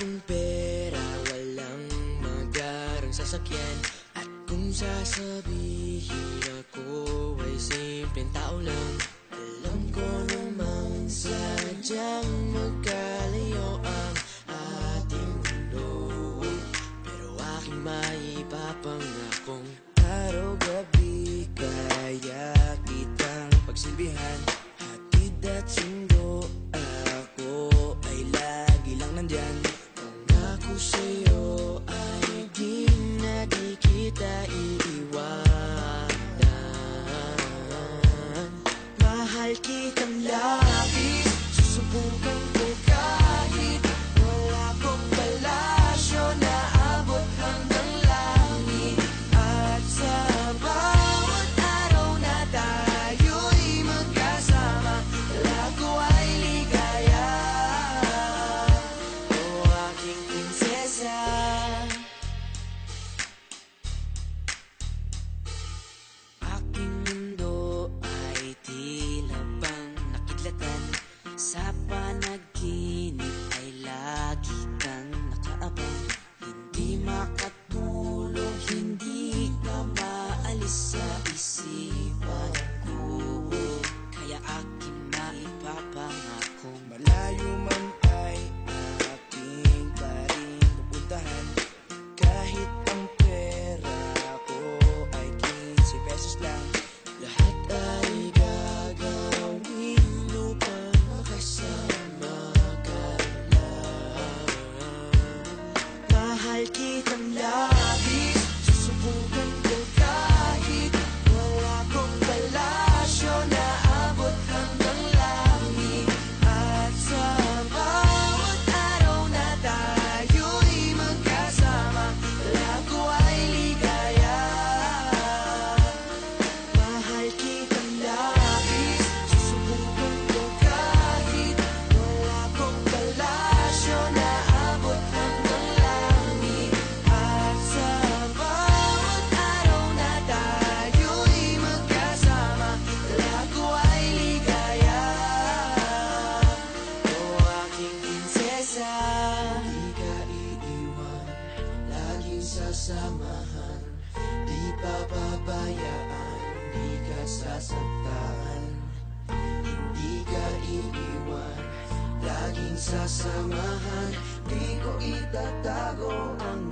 akong pera, walang magarang sasakyan. At kung sasabihin ako ay simpleng tao lang, alam ko namang sadyang magkalayo ang ating mundo. Pero aking maipapangakong araw-gabi kaya kitang pagsilbihan. Hatid at sundo, ako ay lagi lang nandyan. Pangako sa'yo ay di na di kita iiwanan. Mahal kitang labis, susubukan ko kahit wala kong palasyo na abot hanggang langit. At sa bawat araw na tayo'y magkasama, lago ay ligaya. O aking prinsesa, aking mundo ay tila bang nakidlatan. Sa panaginip ay lagi kang nakaabang. Hindi makatulog, hindi ka maalis sa isipan ko. Kaya aking maipapangakong malayo man ay aking pa rin pupuntahan. Kahit ang pera ko ay 15 pesos lang, lahat ay gagawin upang makasama ka lang. Mahal kitang labis, susubukan ko kahit wala kong palasyo na abot hanggang langit. At sa bawat araw na tayo'y magkasama, lago ay ligaya. Mahal kitang labis, susubukan ko kahit wala kong palasyo na abot hanggang langit. At sa bawat araw na tayo'y magkasama, lago ay ligaya. O aking prinsesa, di ka iiwan, laging sasamahan. Di papabayaan, di ka sasaktan. Hindi ka iiwan, laging sasamahan. Di ko itatago ang